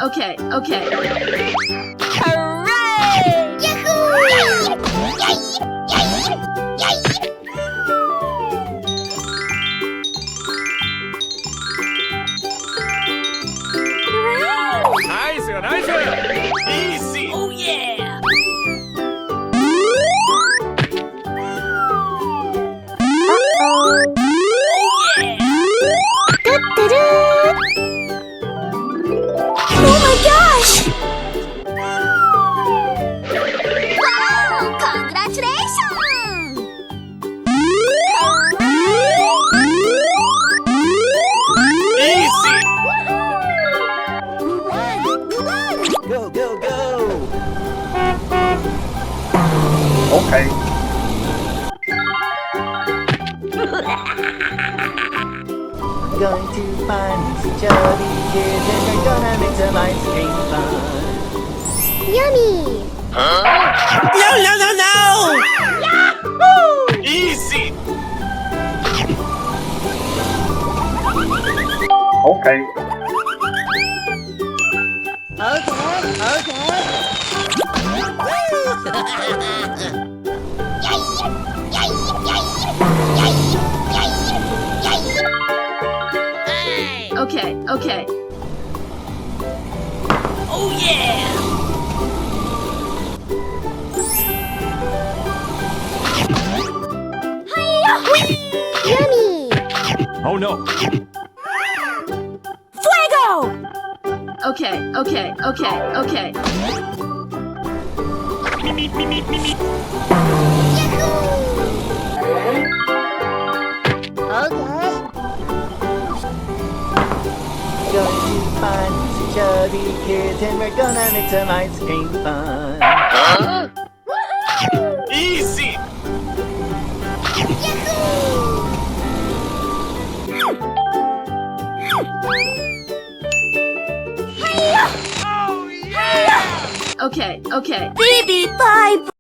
Okay. Okay. Hooray! Yahoo! Nice! Easy! Oh yeah! Oh my gosh! Wow! Congratulations! Easy! Go! Okay. Going to find these jolly kids and we're gonna make some ice cream fun. Yummy! No! Easy! Okay. Okay. Oh yeah! Yummy! Oh no! Fuego! Okay. Me. Going to find these jolly kids and we're gonna make some ice cream fun. Easy! Okay. Baby, bye